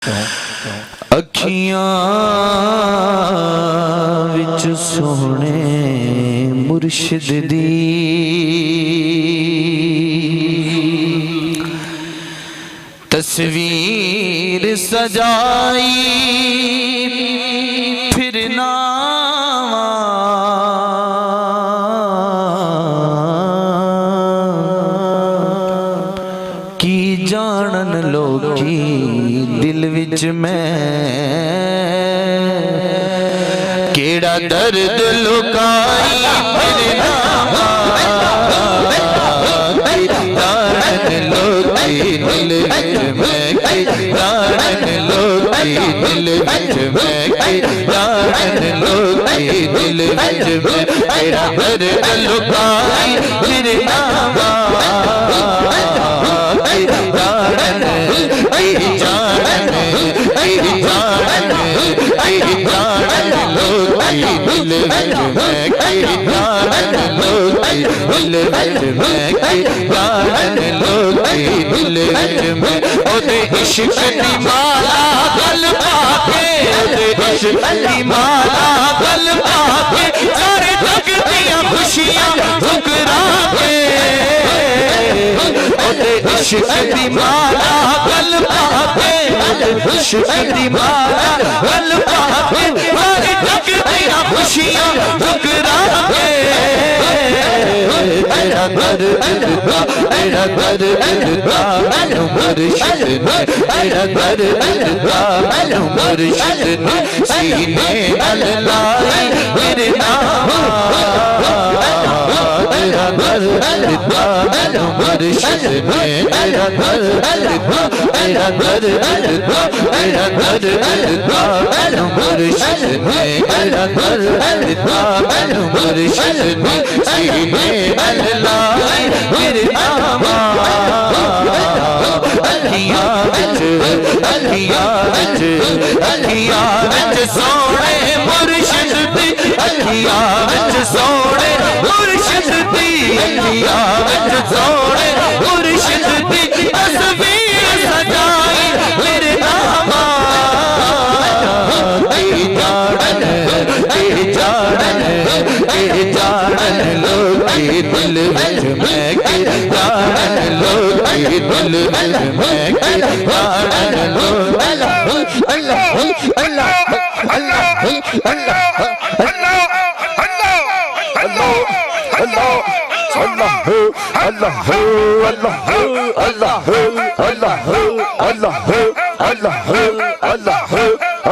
अखियां विच सोहणे मुर्शिद दी तस्वीर सजाई फिरना की जानन लोगी दिल विच मैं केड़ा दर्द लुकाई फिरना जानन लोगी दिल विच मैं जानन लोगी दिल विच मैं जानन लोगी दिल विच मैं केड़ा दर्द लुकाई फिरना इश्क दी माला गल पाके इश्क दी माला गल पाके सारे जग दियां खुशियां ठुकरा के इश्क दी माला गल पाके इश्क दी माला गल पाके सारे जग दियां खुशियां ठुकरा के तेरा दर्द का तेरा दर्द का मैनू मुर्शिद ने तेरा दर्द का मैनू मुर्शिद ने सीने नाल लाई मेरे नाम तेरा दर्द का मैनू मुर्शिद ने तेरा दर्द का तेरा दर्द का तेरा दर्द का मैनू मुर्शिद ने तेरा दर्द का मैनू मुर्शिद ने सीने नाल लाई मेरे नाम अखियां विच सोने मुर्शिद दी अखियां विच सोने मुर्शिद दी अखियां विच सोने मुर्शिद दी तस्वीर सजाई मेरे नाम तेरी जानन लोगी दिल विच मैं जानन लोगी दिल विच मैं जानन लोगी अल्लाह अल्लाह अल्लाह अल्लाह अल्लाह अल्लाह अल्लाह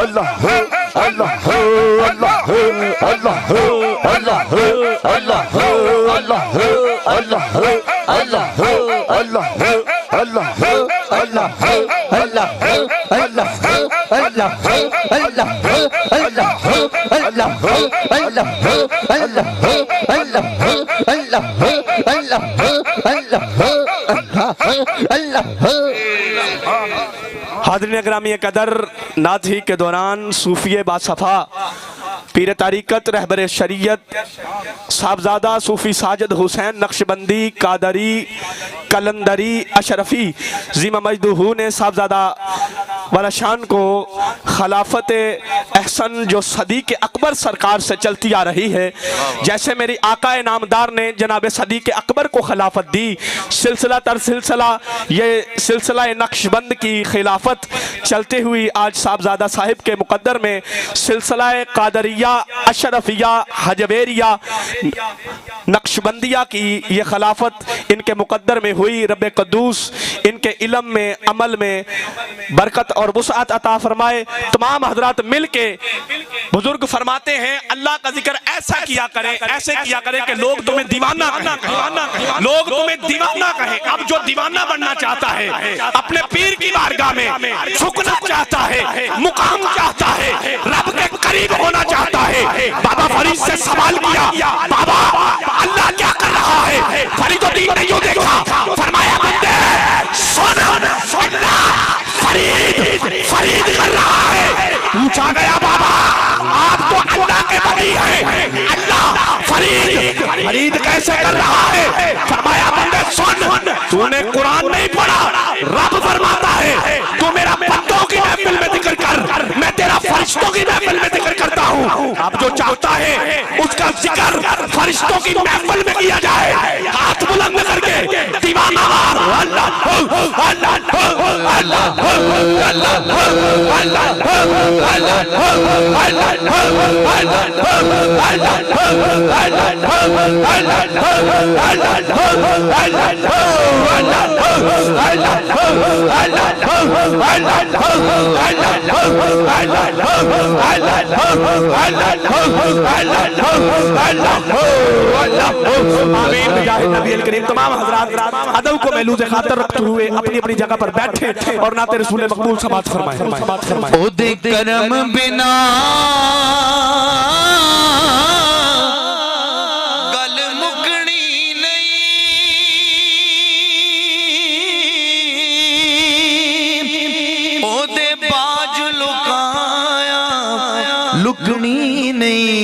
अल्लाह अल्लाह अल्लाह अल्लाह अल्लाह अल्लाह अल्लाह अल्लाह अल्लाह हाज़रीन ग्रामी कदर नाज़ी के दौरान सूफी बासफ़ा पीर तारीक़त रहबर शरीयत साहबजादा सूफ़ी साजिद हुसैन नक्शबंदी कादरी कलंदरी अशरफी ज़ीमा मजदूहू ने साहबजादा वाला शान को खिलाफत एहसन जो सदीक़ अकबर सरकार से चलती आ रही है, जैसे मेरी आका नामदार ने जनाब सदीक़ अकबर को खिलाफत दी, सिलसिला तर सिलसिला ये सिलसिला नक्शबंद की खिलाफत चलते हुई आज साहबजादा साहिब के मुकद्दर में सिलसिला कादरिया अशरफिया हजवेरिया नक्शबंदिया की ये खिलाफत इनके मुकद्दर में हुई। रब कद्दूस इनके इल्म में अमल में बरकत और वुसअत अता फरमाए। तमाम हजरात मिल के बुजुर्ग फरमाते हैं अल्लाह का जिक्र ऐसा किया करें, ऐसे किया करें कि लोग तुम्हें दीवाना कहें, लोग तुम्हें दीवाना कहें। अब जो दीवाना बनना चाहता है, अपने पीर की बारगाह में झुकना चाहता है, मुकाम चाहता है, रब के करीब होना चाहता है, बाबा फरीद से सवाल किया, बाबा अल्लाह क्या कर रहा है? फरीदुद्दीन ने यूं देखा, फरमाया बंदे सुन, फरीद कर रहा है। पूछा गया बाबा आप तो अल्लाह के वली हैं, अल्लाह फरीद कैसे कर रहा है? फरमाया बंदे सुन, तूने कुरान नहीं पढ़ा, रब फरमाता है तू मेरा बंदों की महफिल में की महफिल में जिक्र करता हूँ। अब जो चाहता है उसका जिक्र फरिश्तों की महफिल में किया जाए, हाथ बुलंद करके दीवाना अल्लाह अल्लाह अल्लाह तमाम हज़रात अदब को महलूज़ खातर रखते हुए अपनी अपनी जगह पर बैठे और नाते रसूल मकबूल समात फरमाएं। ओ दे करम बिना गल मुकनी नहीं, ओ दे बाज लुकाया लुकनी नहीं,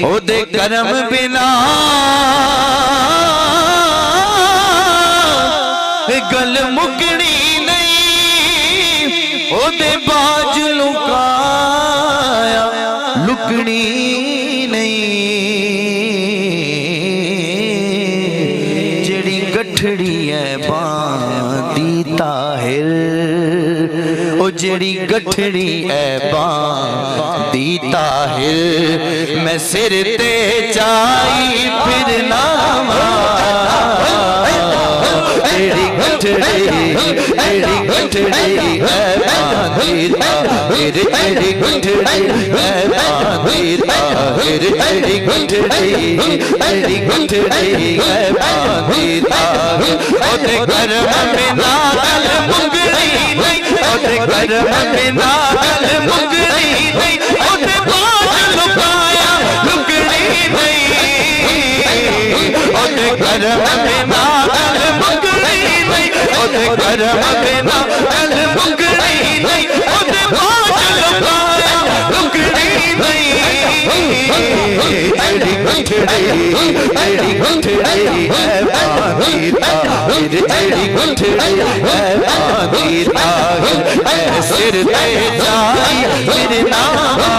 ओ दे करम बिना गल मुकनी नहीं, ओदे बाज लुकाया लुकनी नहीं, जेड़ी गठड़ी है बांदी ताहिर, ओ जेड़ी गठड़ी है बांदी ताहिर, मैं सिर ते चाई फिर नामा, तेरी गठड़ी है बांधी ताहिर, तेरी गठड़ी है बांधी ताहिर, तेरी गठड़ी है बांधी ताहिर, ओते करम बिना गल मुकनी नहीं, ओते करम बिना गल मुकनी नहीं, ओते बाज लुकाया लुकनी नहीं, ओते करम बिना गल मुकनी नहीं, ओते करम बिना गल मुकनी नहीं, ओते बाज लुकाया लुकनी नहीं, तेरी गठड़ी है बांधी ताहिर, तेरी गठड़ी है बांधी ताहिर, मैं सिर ते जाई फिर नामा,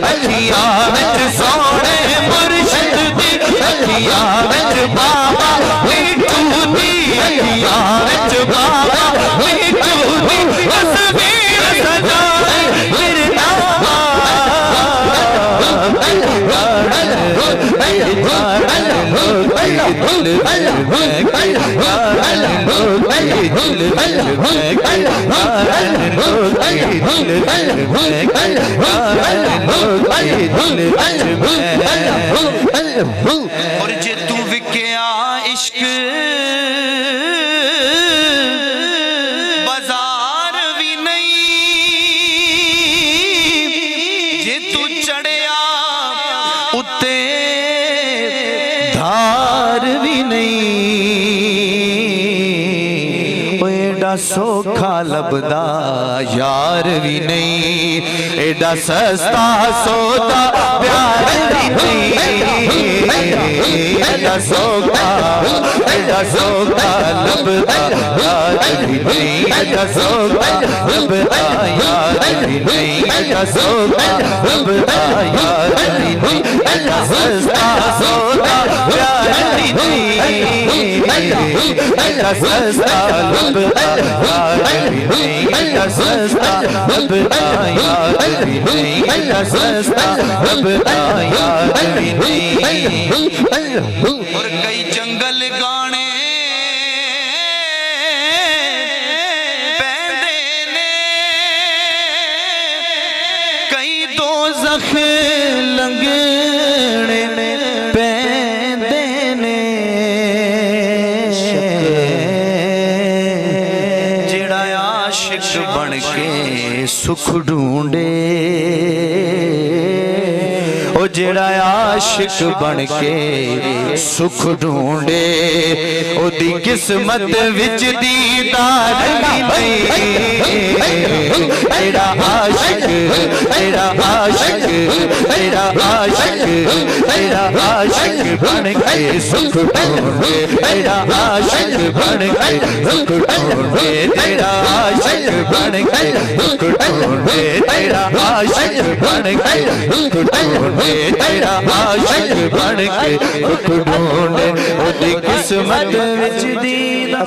अखियां विच सोने मुर्शिद दी, अखियां विच बाबा मीठू दी, अखियां विच बाबा मीठू दी तस्वीर सजाई फिर नामा, और जे तू विकिया इश्क बाजार भी नहीं, जे तू चढ़िया उत्ते धार भी नहीं, एडा सौखा लभदा यार भी नहीं, एडा सस्ता सौदा प्यार भी नहीं, एडा सौखा लभदा यार भी नहीं, एडा सौखा लभदा यार भी नहीं, एडा सौखा लभदा यार भी नहीं, एडा सस्ता सौदा प्यार भी नहीं, एडा सस्ता लभदा यार भी नहीं, एडा सस्ता लभदा यार भी नहीं, एडा सस्ता लभदा यार भी नहीं, और कई जंगल गाने पैंदे ने, कई दोज़ख लंघने पैंदे ने, जेड़ा आशिक बन के सुख ढूंढे, ओ ओ जेड़ा आशिक बन के सुख ढूंढे ओदी किस्मत विच दीदार नहीं तेरा आशिक तेरा आशिक तेरा आशिक तेरा आशिक बन के सुख ढूंढे तेरा आशिक बन के सुख ढूंढे तेरा आशिक बन के सुख ढूंढे तेरा आशिक बन के सुख ढूंढे तेरा आशिक बन के सुख ढूंढे ओदी किस्मत विच दीदार